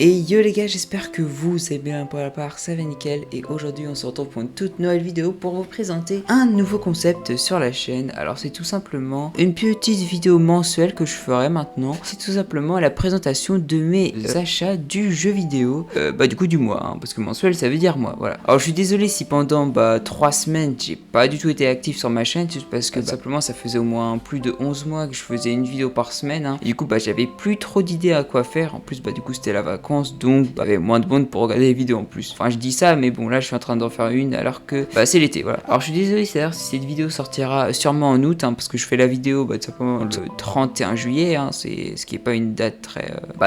Et yo les gars, j'espère que vous allez bien pour la part, ça va nickel. Et aujourd'hui on se retrouve pour une toute nouvelle vidéo pour vous présenter un nouveau concept sur la chaîne. Alors c'est tout simplement une petite vidéo mensuelle que je ferai maintenant. C'est tout simplement la présentation de mes achats du jeu vidéo, du coup du mois, parce que mensuel ça veut dire mois, voilà. Alors je suis désolé si pendant 3 semaines j'ai pas du tout été actif sur ma chaîne, juste parce que simplement ça faisait au moins plus de 11 mois que je faisais une vidéo par semaine. Et du coup j'avais plus trop d'idées à quoi faire, en plus du coup c'était la vacance. Donc il y avait moins de monde pour regarder les vidéos en plus. Enfin je dis ça mais bon là je suis en train d'en faire une alors que c'est l'été, voilà. Alors je suis désolé c'est-à-dire si cette vidéo sortira sûrement en août, parce que je fais la vidéo tout simplement le 31 juillet, c'est ce qui est pas une date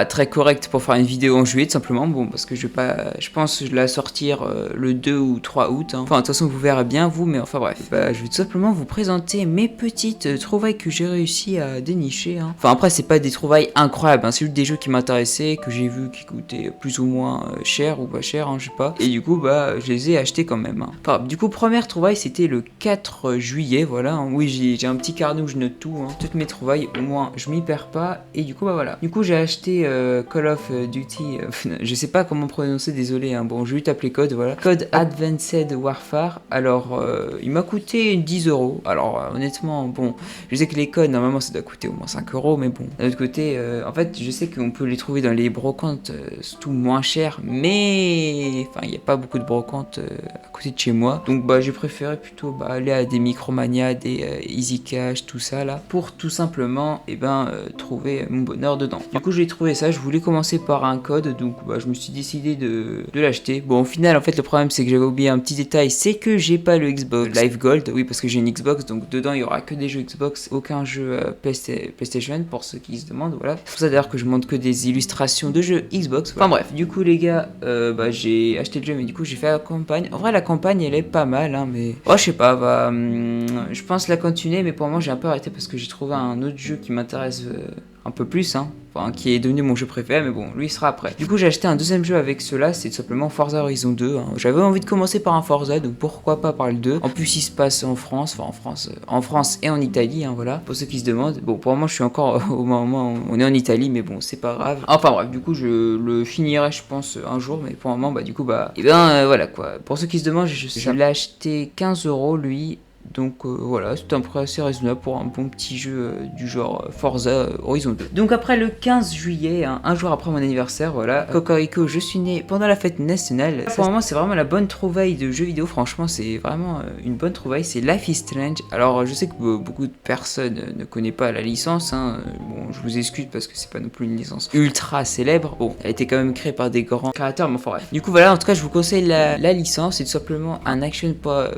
très correcte pour faire une vidéo en juillet tout simplement, parce que je pense la sortir le 2 ou 3 août, enfin de toute façon vous verrez bien vous, mais enfin bref, je vais tout simplement vous présenter mes petites trouvailles que j'ai réussi à dénicher, Enfin après c'est pas des trouvailles incroyables, c'est juste des jeux qui m'intéressaient, que j'ai vu qui coûtaient plus ou moins cher ou pas cher, je sais pas, et du coup je les ai achetés quand même, Enfin du coup première trouvaille c'était le 4 juillet, voilà, oui j'ai un petit carnet où je note tout, toutes mes trouvailles, au moins je m'y perds pas, et du coup voilà. Du coup j'ai acheté Call of Duty, je sais pas comment prononcer, désolé, bon je vais lui taper les codes, voilà, code Advanced Warfare. Alors il m'a coûté 10 €. Alors honnêtement, bon, je sais que les codes normalement ça doit coûter au moins 5 €, mais bon, d'un autre côté, en fait je sais qu'on peut les trouver dans les brocantes, tout moins cher, mais enfin il n'y a pas beaucoup de brocantes à côté de chez moi, donc j'ai préféré plutôt aller à des Micromania, des Easy Cash, tout ça là, pour tout simplement trouver mon bonheur dedans. Du coup j'ai trouvé ça, je voulais commencer par un code, donc je me suis décidé de l'acheter. Bon au final en fait le problème c'est que j'avais oublié un petit détail, c'est que j'ai pas le Xbox Live Gold, oui parce que j'ai une Xbox, donc dedans il y aura que des jeux Xbox, aucun jeu PlayStation pour ceux qui se demandent, voilà. C'est pour ça d'ailleurs que je montre que des illustrations de jeux Xbox, voilà. Enfin bref, du coup les gars, j'ai acheté le jeu, mais du coup j'ai fait la campagne. En vrai la campagne elle est pas mal, mais je sais pas, je pense la continuer, mais pour le moment j'ai un peu arrêté parce que j'ai trouvé un autre jeu qui m'intéresse un peu plus, qui est devenu mon jeu préféré, mais bon, lui il sera après. Du coup j'ai acheté un deuxième jeu avec cela, c'est tout simplement Forza Horizon 2, J'avais envie de commencer par un Forza, donc pourquoi pas par le 2. En plus il se passe en France, en France et en Italie, voilà, pour ceux qui se demandent. Bon, pour le moment je suis encore au moment où on est en Italie, mais bon, c'est pas grave. Enfin bref, du coup je le finirai je pense un jour, mais pour le moment voilà quoi. Pour ceux qui se demandent, je l'ai acheté 15 € lui. Donc voilà, c'est un prix assez raisonnable pour un bon petit jeu du genre Forza Horizon 2. Donc après le 15 juillet, un jour après mon anniversaire, voilà, Cocorico, je suis né pendant la fête nationale. Pour le moment c'est vraiment la bonne trouvaille de jeux vidéo, franchement c'est vraiment une bonne trouvaille, c'est Life is Strange. Alors je sais que beaucoup de personnes ne connaissent pas la licence, bon je vous excuse parce que c'est pas non plus une licence ultra célèbre, bon elle a été quand même créée par des grands créateurs, mais enfin bref. Du coup voilà, en tout cas je vous conseille la licence, c'est tout simplement un action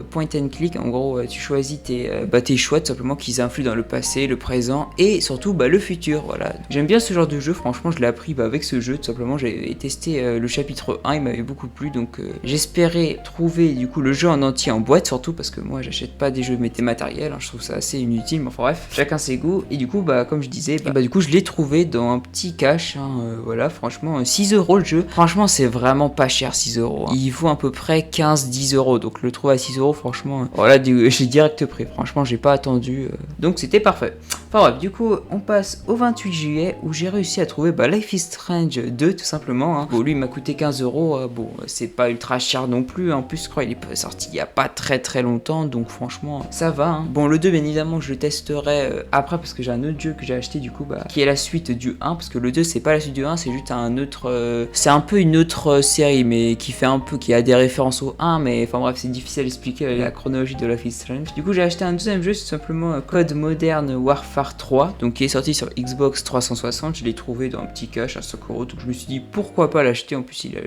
point and click, en gros tu choisis tes choix tout simplement qu'ils influent dans le passé, le présent et surtout le futur, voilà. J'aime bien ce genre de jeu, franchement je l'ai appris avec ce jeu, tout simplement j'ai testé le chapitre 1, il m'avait beaucoup plu, donc j'espérais trouver du coup le jeu en entier en boîte, surtout parce que moi j'achète pas des jeux matériels, je trouve ça assez inutile, mais enfin bref, chacun ses goûts, et du coup comme je disais, du coup je l'ai trouvé dans un petit cache, voilà, franchement 6 € le jeu, franchement c'est vraiment pas cher 6 €, il vaut à peu près 15-10 €, donc le trouver à 6 € franchement, voilà, j'ai direct prix, franchement j'ai pas attendu, donc c'était parfait. Enfin bref, du coup on passe au 28 juillet où j'ai réussi à trouver Life is Strange 2 tout simplement, Bon lui il m'a coûté 15 €, bon c'est pas ultra cher non plus, en plus je crois il est sorti il y a pas très longtemps, donc franchement ça va, Bon le 2 bien évidemment je le testerai après parce que j'ai un autre jeu que j'ai acheté du coup qui est la suite du 1, parce que le 2 c'est pas la suite du 1, c'est juste un autre, c'est un peu une autre série mais qui a des références au 1, mais enfin bref c'est difficile à expliquer la chronologie de Life is Strange. Du coup j'ai acheté un deuxième jeu, c'est simplement Code Modern Warfare 3, donc qui est sorti sur Xbox 360, je l'ai trouvé dans un petit cache à 5 €, donc je me suis dit pourquoi pas l'acheter, en plus il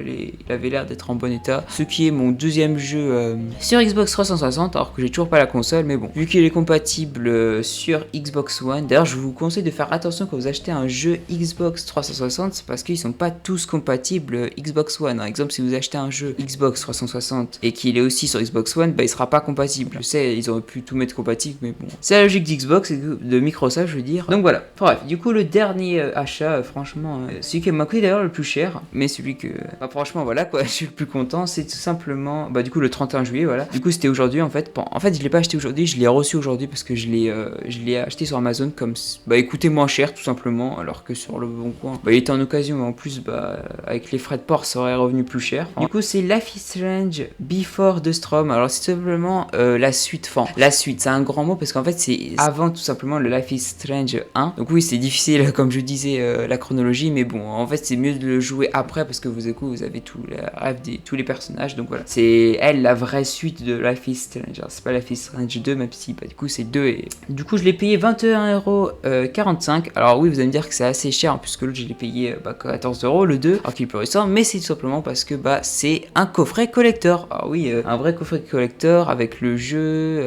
avait l'air d'être en bon état, ce qui est mon deuxième jeu sur Xbox 360, alors que j'ai toujours pas la console, mais bon, vu qu'il est compatible sur Xbox One, d'ailleurs je vous conseille de faire attention quand vous achetez un jeu Xbox 360, c'est parce qu'ils sont pas tous compatibles Xbox One. Par exemple si vous achetez un jeu Xbox 360 et qu'il est aussi sur Xbox One, il sera pas compatible. Je sais, ils auraient pu tout mettre compatible, mais bon. C'est la logique d'Xbox et de Microsoft. trop ça, je veux dire. Donc voilà. Bref, du coup, le dernier achat, franchement, celui qui m'a coûté d'ailleurs le plus cher, mais celui que, bah, franchement, voilà quoi, je suis le plus content, c'est tout simplement, bah, du coup, le 31 juillet, voilà. Du coup, c'était aujourd'hui en fait. Bon, en fait, je l'ai pas acheté aujourd'hui, je l'ai reçu aujourd'hui parce que je l'ai acheté sur Amazon comme, bah, écoutez, moins cher tout simplement, alors que sur le Bon Coin, bah, il était en occasion, mais en plus, bah, avec les frais de port, ça aurait revenu plus cher. Du coup, c'est Life is Strange Before the Storm. Alors, c'est simplement la suite. Enfin, la suite, c'est un grand mot parce qu'en fait, c'est avant tout simplement le Life is Strange 1. Donc oui, c'est difficile, comme je disais, la chronologie, mais bon, en fait, c'est mieux de le jouer après parce que vous avez tout le rêve tous les personnages. Donc voilà, c'est elle la vraie suite de Life is Strange. Alors, c'est pas Life is Strange 2, même si bah, du coup c'est 2 et du coup je l'ai payé 21,45€. Alors oui, vous allez me dire que c'est assez cher hein, puisque l'autre je l'ai payé 14€ le 2, alors qu'il est plus récent, mais c'est tout simplement parce que bah c'est un coffret collector. Alors oui, un vrai coffret collector avec le jeu,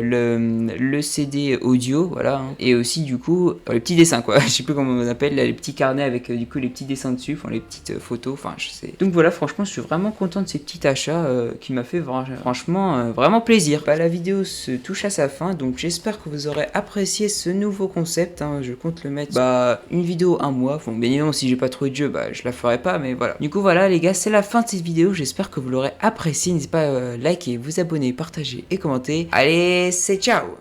le CD audio, voilà, hein, et aussi du coup les petits dessins quoi. Je sais plus comment on appelle là, les petits carnets avec du coup les petits dessins dessus, enfin les petites photos, enfin je sais. Donc voilà, franchement je suis vraiment content de ces petits achats qui m'a fait franchement vraiment plaisir. Bah, la vidéo se touche à sa fin, donc j'espère que vous aurez apprécié ce nouveau concept, hein. Je compte le mettre une vidéo un mois. Bon, bien évidemment si j'ai pas trouvé de jeu, bah je la ferai pas, mais voilà. Du coup voilà les gars, c'est la fin de cette vidéo, j'espère que vous l'aurez apprécié. N'hésitez pas à liker, vous abonner, partager et commenter. Allez, c'est ciao.